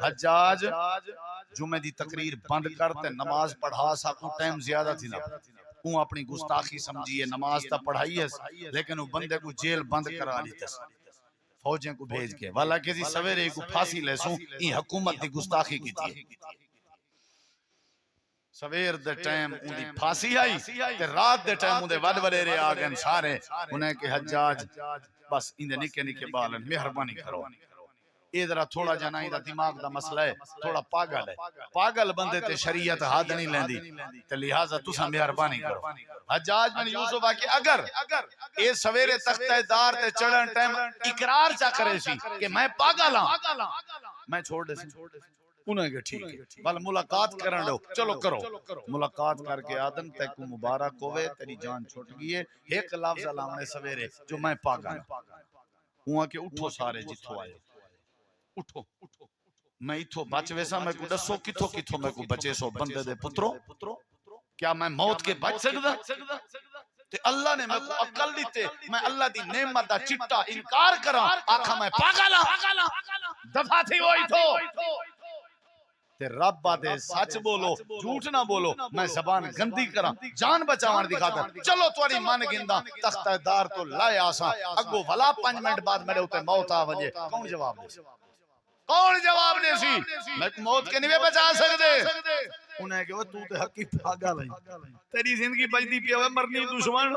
حجاج جمعے دی تقریر بند کرتے نماز پڑھا ساکو ٹائم زیادہ تھی نہ وہ اپنی گستاخی سمجھیے نماز تا پڑھائی ہے لیکن وہ بندے کو جیل بند کرا لیتے فوجیں کو بھیج کے والا کسی سویرے کو پھانسی لے سوں یہ حکومت دی گستاخی کی تھی سویر دے ٹائم ان دی پھانسی آئی تے رات دے ٹائم ان دے ود وڈیرے آ گئے سارے انہیں کہ حجاج بس ان دے نکے نکے بالن مہربانی کرو یہ ذرا تھوڑا جانا ہی دا دماغ دا مسئلہ ہے تھوڑا پاگل ہے پاگل بندے تے شریعت ہاتھ نہیں لیندی تے لہٰذا تساں مہربانی کرو حجاج بن یوسف آکے اگر اے سویرے تختہ دار تے چڑھن ٹائم اقرار چا کرے سی کہ میں پاگل ہاں میں چھوڑ دے سی انہیں کہ ٹھیک ہے بل ملاقات کرن دو چلو کرو ملاقات کر کے آدم تے کو مبارک ہوئے تیری جان چھوٹ گئی ہے ایک لفظ علامنے سویرے جو میں پاگل ہوں کہ اٹھو سارے جتھو آئے اٹھو میں اتھو بچ ویسا میں کو دسو کتھو میں کو بچے سو بندے دے پترو کیا میں موت کے بچ سکتا تے اللہ نے میں کو عقل دیتے میں اللہ دی نعمت دا چٹا انکار کرا آکھا میں پاگلا دفع تھی وہی تو تے رب باتیں سچ بولو جھوٹ نہ بولو میں زبان گندی کرا جان بچاوان دکھا کر چلو تواری من گندہ تختہ دار تو لائے آسا اگو بھلا 5 منٹ بعد میرے ہوتے موت آ وجے کون جواب دے کون جواب دے سی میں موت کے نہیں بچا سکتے انہیں کہ وہ تو تے حقی پاگل ہے تیری زندگی بجدی پی ہوئے مرنی دشمن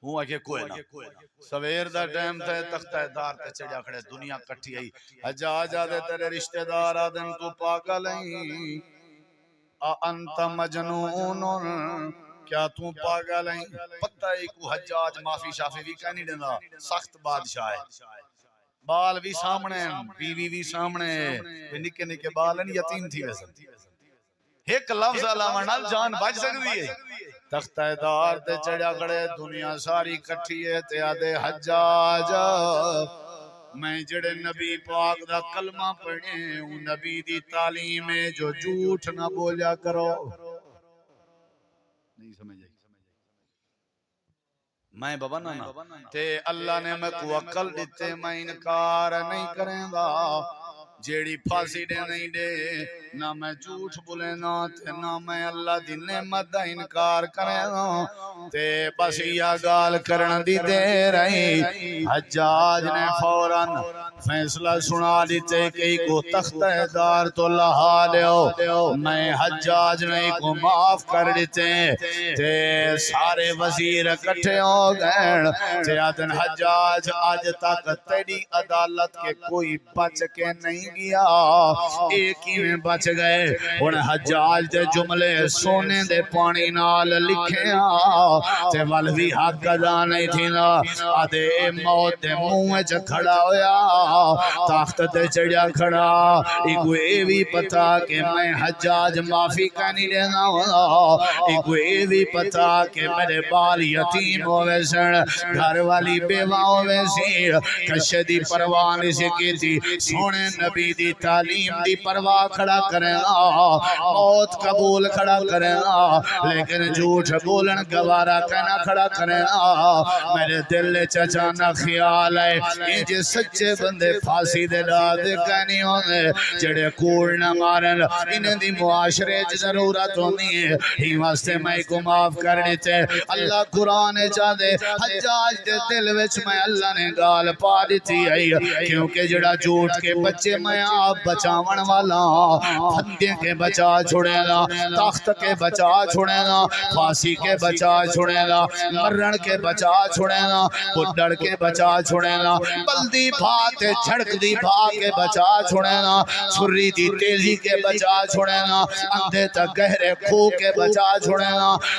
ہوں کہ کوئی نہ سویر دا ٹائم تے تختہ دار تے چڑھا کھڑے دنیا کٹھی آئی حجاج آدھے تیرے رشتہ دار آدھن تو پاگل ہیں انت مجنون کیا تو پاگل ہیں پتہ ہی کو حجاج معافی شافی بھی کہنی دینا سخت بادشاہ ہے بال بھی سامنے بیوی بھی سامنے نکے نکے بال ہیں یتیم تھی ویسے ایک لفظ علامہ نال جان بچ سکتی ہے تختہ دار تے چڑھا کھڑے دنیا ساری کٹھی ہے تے آدھے حجاج میں جڑے نبی پاک دا کلمہ پڑھے ہوں نبی دی تعلیم ہے جو جھوٹ نہ بولیا کرو نہیں سمجھ آئی میں بابا نا تے اللہ نے میں کو عقل دیتے میں انکار نہیں کریں گا جیڑی پھانسی دے نہیں دے نہ میں جھوٹ بولے نا تے نہ میں اللہ دی نعمت دا انکار کرے نا تے بس یہ گال کرن دی دے رہی حجاج نے فوراً فیصلہ سنا دیتے کہ کو تختہ دار تو لہا لیو میں حجاج نے کو معاف کر دیتے تے سارے وزیر اکٹھے ہو گئے تے آدن حجاج آج تک تیری عدالت کے کوئی بچ کے نہیں گیا ایک ہی میں بچ گئے انہیں حجاج دے جملے سونے دے پانی نال لکھے تے والوی حق ادا نہیں تھی نا آدھے موت دے منہ چ کھڑا ہویا تاخت تے چڑھیا کھڑا ایک اے بھی پتا کہ میں حجاج معافی کا نہیں لینا ہونا ایک اے بھی پتا کہ میرے بال یتیم ہوئے سن گھر والی بیوہ ہوئے سی کشدی پروانی سے کی تھی سونے نبی دی تعلیم دی پرواہ کھڑا کریں موت قبول کھڑا کریں لیکن جھوٹ بولن گوارا کہنا کھڑا کریں میرے دل چچانا خیال ہے یہ جے سچے بندے پھانسی دے داد کہنی ہونے جڑے کوڑ نہ مارن انہیں دی معاشرے ضرورت ہونی ہے ہی واسطے میں کو معاف کرنی تے اللہ قرآن چاہ دے حجاج دے دل وچ میں اللہ نے گال پا دیتی ہے کیونکہ جڑا جھوٹ کے بچے میں آپ بچاون والا پھندے کے بچا چھوڑے گا تخت کے بچا چھوڑے گا پھانسی کے بچا چھوڑے گا مرن کے بچا چھوڑے گا بڈڑ کے بچا چھوڑے گا بلدی بھات چھڑک دی بھا کے بچا چھوڑے گا چھری دی تیزی کے بچا چھوڑے گا اندھے تک گہرے کھو کے بچا چھوڑے گا